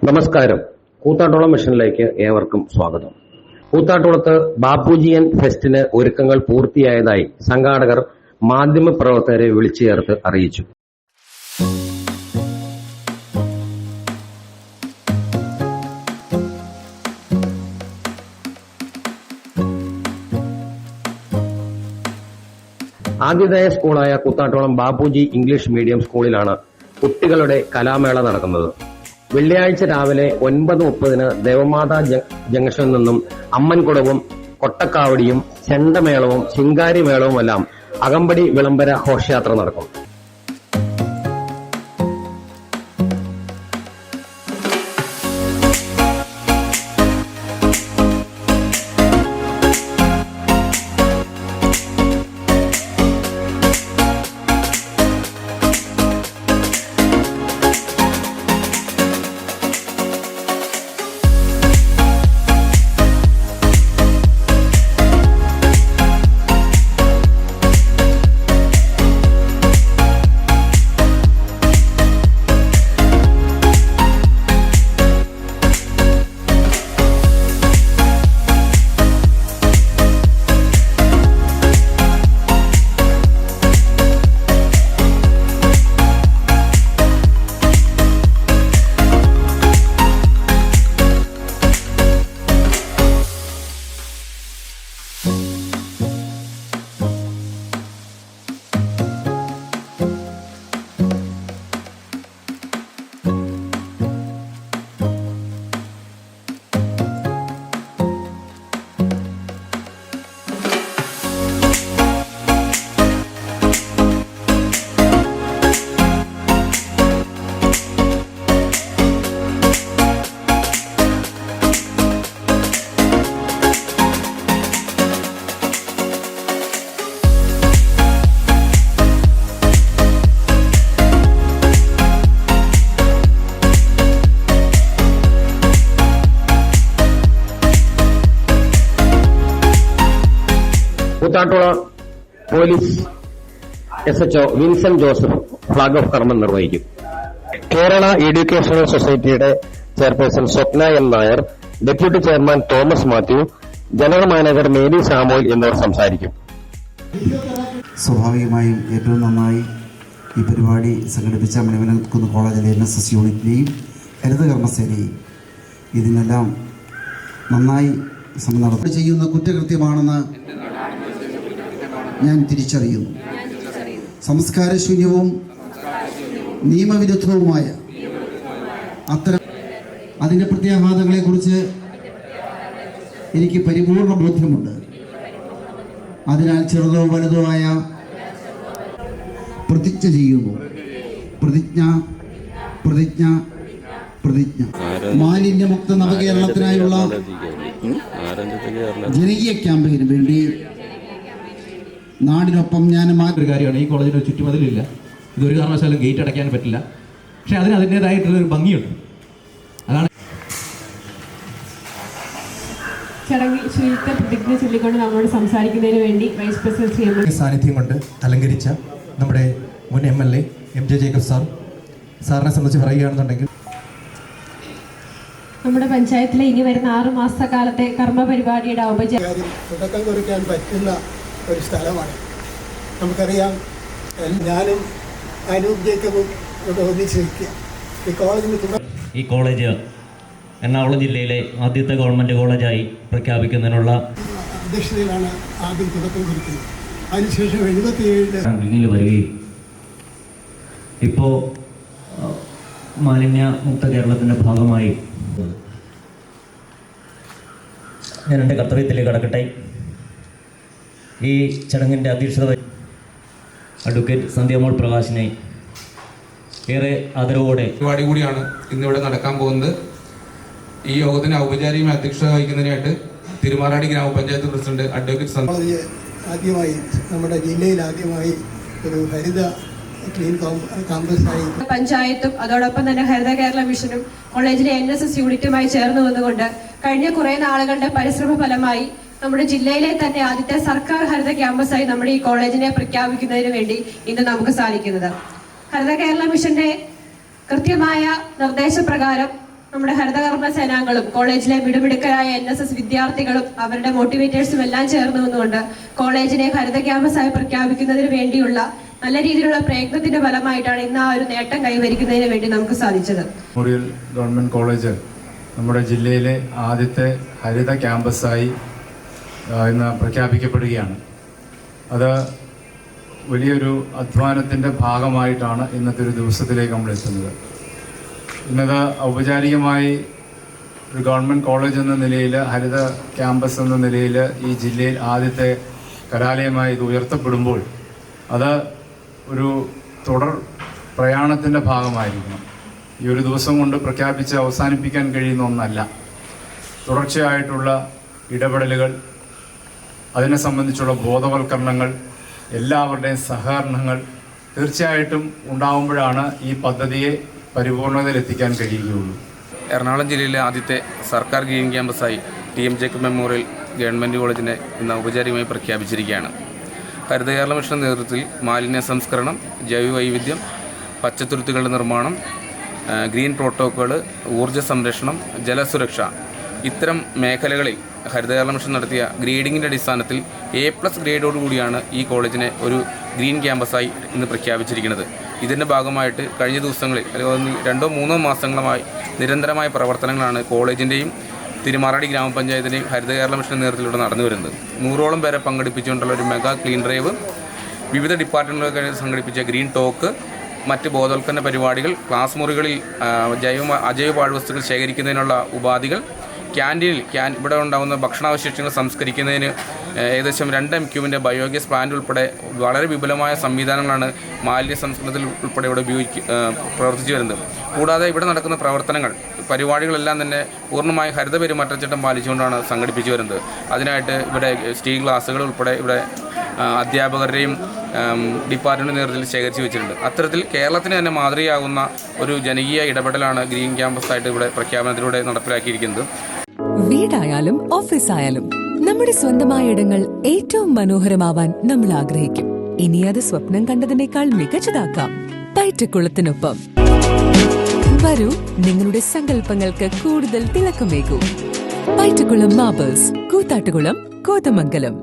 നമസ്കാരം. കൂത്താട്ടോളം മിഷനിലേക്ക് ഏവർക്കും സ്വാഗതം. കൂത്താട്ടോളത്ത് ബാപ്പുജിയൻ ഫെസ്റ്റിന് ഒരുക്കങ്ങൾ പൂർത്തിയായതായി സംഘാടകർ മാധ്യമപ്രവർത്തകരെ വിളിച്ചു ചേർത്ത് അറിയിച്ചു. ആദ്യതായ സ്കൂളായ കൂത്താട്ടോളം ബാപ്പുജി ഇംഗ്ലീഷ് മീഡിയം സ്കൂളിലാണ് കുട്ടികളുടെ കലാമേള നടക്കുന്നത്. വെള്ളിയാഴ്ച രാവിലെ 9:30 ദേവമാതാ ജംഗ്ഷനിൽ നിന്നും അമ്മൻകുടവും കൊട്ടക്കാവടിയും ചെണ്ടമേളവും ശിങ്കാരിമേളവുമെല്ലാം അകമ്പടി വിളംബര ഘോഷയാത്ര നടക്കും. Koothattukulam police SHO Vincent Joseph flag off കർമ്മം നിർവഹിക്കും. കേരള എഡ്യൂക്കേഷണൽ സൊസൈറ്റിയുടെ chairperson Swapna M. Nair, deputy chairman Thomas Mathew, general manager Mary Samuel എന്നിവർ സംസാരിക്കും. സ്വാഭാവികമായും ഏറ്റവും നന്നായി ഈ പരിപാടി സംഘടിപ്പിച്ച മണിമലക്കുന്ന് കോളേജിലെ NSS യൂണിറ്റിനെയും ഹരിത കർമ്മസേനയും ഇതിനെല്ലാം നന്നായി നടത്തി ചെയ്യുന്ന കുറ്റകൃത്യമാണെന്ന് ഞാൻ തിരിച്ചറിയുന്നു. സംസ്കാരശൂന്യവും നിയമവിരുദ്ധവുമായ അതിൻ്റെ പ്രത്യാഘാതങ്ങളെക്കുറിച്ച് എനിക്ക് പരിപൂർണ ബോധ്യമുണ്ട്. അതിനാൽ ചെറുതോ വലുതോ ആയ പ്രതിജ്ഞ ചെയ്യുന്നു. പ്രതിജ്ഞ മാലിന്യമുക്ത നവകേരളത്തിനായുള്ള ജനകീയ ക്യാമ്പയിന് വേണ്ടി നാടിനൊപ്പം ഞാൻ ഒരു കാര്യമാണ്. ഈ കോളേജിന് ഒരു ചുറ്റുമതിലില്ല. ഇതൊരു കാരണവശാലും ഗേറ്റ് അടയ്ക്കാൻ പറ്റില്ല. പക്ഷെ അതിന് അതിൻ്റെതായിട്ടുള്ളൊരു ഭംഗിയുണ്ട്. അതാണ് ചടങ്ങിൽ ശുചിത്വ പ്രതിജ്ഞ ചൊല്ലിക്കൊണ്ട് നമ്മോട് സംസാരിക്കുന്നതിന് വേണ്ടി വൈസ് പ്രസിഡന്റ് സാന്നിധ്യം കൊണ്ട് അലങ്കരിച്ച നമ്മുടെ മുൻ MLA MJ ജേക്കബ് സാറിനെ സംബന്ധിച്ച് പറയുകയാണെന്നുണ്ടെങ്കിൽ നമ്മുടെ പഞ്ചായത്തിലെ ഇനി വരുന്ന 6 മാസക്കാലത്തെ കർമ്മ പരിപാടിയുടെ ഔപചാരിക തുടക്കം കുറിക്കാൻ പറ്റുന്ന ഒരു സ്ഥലമാണ്. നമുക്കറിയാം, ഞാനും അനൂപ് ജേക്കബും ഇവിടെ ഒന്നിച്ചിരിക്കുക. ഈ കോളേജ് എറണാകുളം ജില്ലയിലെ ആദ്യത്തെ ഗവൺമെൻറ് കോളേജായി പ്രഖ്യാപിക്കുന്നതിനുള്ള അധ്യക്ഷതയിലാണ് ആദ്യം തുടക്കം കുറിക്കുന്നത്. അതിനുശേഷം 77 വരികയും ഇപ്പോൾ മാലിന്യമുക്ത കേരളത്തിൻ്റെ ഭാഗമായി ഞാൻ എൻ്റെ കർത്തവ്യത്തിലേക്ക് കടക്കട്ടെ. ഈ ചടങ്ങിൻ്റെ അധ്യക്ഷത അഡ്വക്കേറ്റ് സന്ധ്യമോൾ പ്രകാശിനെ ഏറെ ആദരവോടെ പരിപാടി കൂടിയാണ് ഇന്നിവിടെ നടക്കാൻ പോകുന്നത്. ഈ യോഗത്തിന് ഔപചാരികമായി അധ്യക്ഷത വഹിക്കുന്നതിനായിട്ട് തിരുമാറാടി ഗ്രാമപഞ്ചായത്ത് പ്രസിഡന്റ് അഡ്വക്കേറ്റ് ആദ്യമായി നമ്മുടെ ജില്ലയിൽ ആദ്യമായി ഒരു ഹരിത ക്ലീൻ കാമ്പസായി പഞ്ചായത്തും അതോടൊപ്പം തന്നെ ഹരിത കേരള മിഷനും കോളേജിലെ NSS യൂണിറ്റുമായി ചേർന്ന് വന്നുകൊണ്ട് കഴിഞ്ഞ കുറെ നാളുകളുടെ പരിശ്രമ ഫലമായി നമ്മുടെ ജില്ലയിലെ തന്നെ ആദ്യത്തെ സർക്കാർ ഹരിത ക്യാമ്പസായി നമ്മുടെ ഈ കോളേജിനെ പ്രഖ്യാപിക്കുന്നതിന് വേണ്ടി ഇന്ന് നമുക്ക് സാധിക്കുന്നത്. ഹരിത കേരള മിഷന്റെ കൃത്യമായ നിർദ്ദേശപ്രകാരം നമ്മുടെ ഹരിതകർമ്മ സേനാംഗങ്ങളും കോളേജിലെ മിടുമിടുക്കരായ NSS വിദ്യാർത്ഥികളും അവരുടെ മോട്ടിവേറ്റേഴ്സും എല്ലാം ചേർന്ന് നിന്നുകൊണ്ട് കോളേജിനെ ഹരിത ക്യാമ്പസായി പ്രഖ്യാപിക്കുന്നതിന് വേണ്ടിയുള്ള നല്ല രീതിയിലുള്ള പ്രയത്നത്തിന്റെ ഫലമായിട്ടാണ് ഇന്ന് ആ ഒരു നേട്ടം കൈവരിക്കുന്നതിന് വേണ്ടി നമുക്ക് സാധിച്ചത്. മെമ്മോറിയൽ ഗവൺമെൻറ് കോളേജ് നമ്മുടെ ജില്ലയിലെ ആദ്യത്തെ ഹരിത ക്യാമ്പസായി ഇന്ന് പ്രഖ്യാപിക്കപ്പെടുകയാണ്. അത് വലിയൊരു അധ്വാനത്തിൻ്റെ ഭാഗമായിട്ടാണ് ഇന്നത്തെ ഒരു ദിവസത്തിലേക്ക് നമ്മൾ എത്തുന്നത്. ഇന്നത് ഔപചാരികമായി ഒരു ഗവൺമെൻറ് കോളേജ് എന്ന നിലയിൽ, ഹരിത ക്യാമ്പസ് എന്ന നിലയിൽ ഈ ജില്ലയിൽ ആദ്യത്തെ കലാലയമായി ഇത് ഉയർത്തപ്പെടുമ്പോൾ അത് ഒരു തുടർ പ്രയാണത്തിൻ്റെ ഭാഗമായിരിക്കണം. ഈ ഒരു ദിവസം കൊണ്ട് പ്രഖ്യാപിച്ച് അവസാനിപ്പിക്കാൻ കഴിയുന്ന ഒന്നല്ല. തുടർച്ചയായിട്ടുള്ള ഇടപെടലുകൾ, അതിനെ സംബന്ധിച്ചുള്ള ബോധവൽക്കരണങ്ങൾ, എല്ലാവരുടെയും സഹകരണങ്ങൾ തീർച്ചയായിട്ടും ഉണ്ടാകുമ്പോഴാണ് ഈ പദ്ധതിയെ പരിപൂർണതയിലെത്തിക്കാൻ കഴിയുകയുള്ളൂ. എറണാകുളം ജില്ലയിലെ ആദ്യത്തെ സർക്കാർ ഗ്രീൻ ക്യാമ്പസായി TM ജേക്കബ് മെമ്മോറിയൽ ഗവൺമെൻറ് കോളേജിനെ ഇന്ന് ഔപചാരികമായി പ്രഖ്യാപിച്ചിരിക്കുകയാണ്. ഹരിത കേരള മിഷൻ നേതൃത്വത്തിൽ മാലിന്യ സംസ്കരണം, ജൈവവൈവിധ്യം, പച്ചത്തുരുത്തുകളുടെ നിർമ്മാണം, ഗ്രീൻ പ്രോട്ടോക്കോൾ, ഊർജ്ജ സംരക്ഷണം, ജലസുരക്ഷ ഇത്തരം മേഖലകളിൽ ഹരിത കേരള മിഷൻ നടത്തിയ ഗ്രേഡിങ്ങിൻ്റെ അടിസ്ഥാനത്തിൽ A+ ഗ്രേഡോടുകൂടിയാണ് ഈ കോളേജിനെ ഒരു ഗ്രീൻ ക്യാമ്പസായി ഇന്ന് പ്രഖ്യാപിച്ചിരിക്കുന്നത്. ഇതിൻ്റെ ഭാഗമായിട്ട് കഴിഞ്ഞ ദിവസങ്ങളിൽ അല്ലെങ്കിൽ 2-3 മാസങ്ങളുമായി നിരന്തരമായ പ്രവർത്തനങ്ങളാണ് കോളേജിൻ്റെയും തിരുമാറാടി ഗ്രാമപഞ്ചായത്തിൻ്റെയും ഹരിത കേരള മിഷൻ നേതൃത്വത്തിലൂടെ നടന്നു വരുന്നത്. 100ഓളം പേരെ പങ്കെടുപ്പിച്ചുകൊണ്ടുള്ള ഒരു മെഗാ ക്ലീൻ ഡ്രൈവ്, വിവിധ ഡിപ്പാർട്ട്മെൻറ്റുകൾക്ക് സംഘടിപ്പിച്ച ഗ്രീൻ ടോക്ക്, മറ്റ് ബോധവൽക്കരണ പരിപാടികൾ, ക്ലാസ് മുറികളിൽ അജൈവ പാഴ്വസ്തുക്കൾ ശേഖരിക്കുന്നതിനുള്ള ഉപാധികൾ, ക്യാൻറ്റീനിൽ ഇവിടെ ഉണ്ടാകുന്ന ഭക്ഷണാവശിഷ്ടങ്ങൾ സംസ്കരിക്കുന്നതിന് ഏകദേശം 2 MQവിൻ്റെ ബയോഗ്യാസ് പ്ലാന്റ് ഉൾപ്പെടെ വളരെ വിപുലമായ സംവിധാനങ്ങളാണ് മാലിന്യ സംസ്കരണത്തിൽ ഉൾപ്പെടെ ഇവിടെ പ്രവർത്തിച്ചു വരുന്നത്. കൂടാതെ ഇവിടെ നടക്കുന്ന പ്രവർത്തനങ്ങൾ, പരിപാടികളെല്ലാം തന്നെ പൂർണ്ണമായി ഹരിത പെരുമാറ്റച്ചട്ടം പാലിച്ചുകൊണ്ടാണ് സംഘടിപ്പിച്ചു വരുന്നത്. അതിനായിട്ട് ഇവിടെ സ്റ്റീൽ ഗ്ലാസുകൾ ഉൾപ്പെടെ ഇവിടെ അധ്യാപകരുടെയും ഡിപ്പാർട്ട്മെൻറ്റ് നേതൃത്വത്തിൽ ശേഖരിച്ച് വെച്ചിട്ടുണ്ട്. അത്തരത്തിൽ കേരളത്തിന് തന്നെ മാതൃകയാകുന്ന ഒരു ജനകീയ ഇടപെടലാണ് ഗ്രീൻ ക്യാമ്പസായിട്ട് ഇവിടെ പ്രഖ്യാപനത്തിലൂടെ നടപ്പിലാക്കിയിരിക്കുന്നത്. വീടായാലും ഓഫീസായാലും നമ്മുടെ സ്വന്തമായ ഇടങ്ങൾ ഏറ്റവും മനോഹരമാവാൻ നമ്മൾ ആഗ്രഹിക്കും. ഇനി അത് സ്വപ്നം കണ്ടതിനേക്കാൾ മികച്ചതാക്കാം പയറ്റക്കുളത്തിനൊപ്പം. വരൂ, നിങ്ങളുടെ സങ്കല്പങ്ങൾക്ക് കൂടുതൽ തിളക്കമേകൂ. പയറ്റക്കുളം മാർബിൾസ്, കൂത്താട്ടുകുളം, കോതമംഗലം.